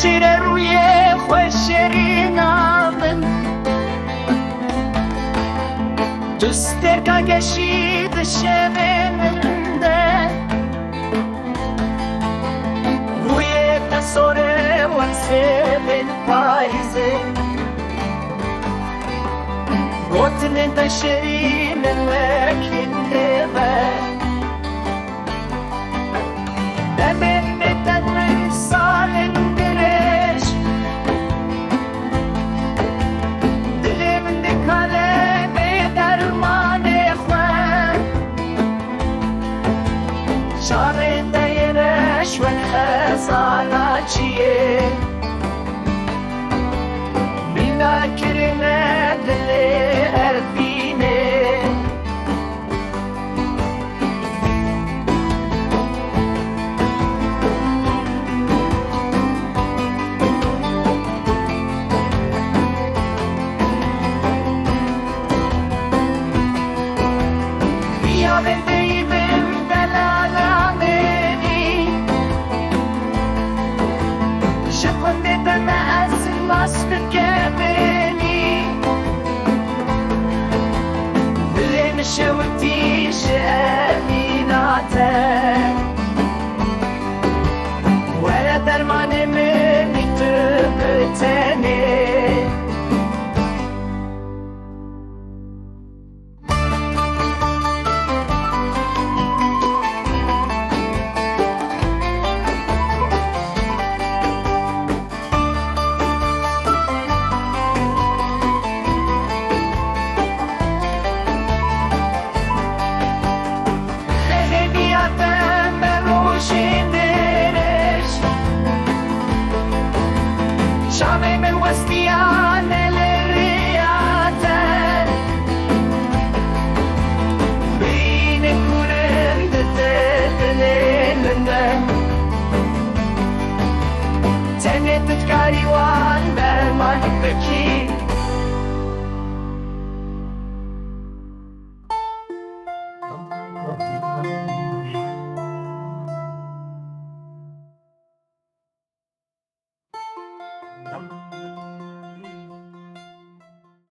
شیر روی خوشری نامن دوست درگا گشید شمنده روی تصور ونسه بین پایزه گوتن تشری من وکینده دمن بدن سالن درش دلم دکاله به درمان خواه شارن دیرش و خزانا چیه بینا کرنه دل اربینه شوتي شاميناته ولا درمان مني تبتني شامي من وسطيان الرياضة بين كورن تتلين تنت تكاري وان برمان بكي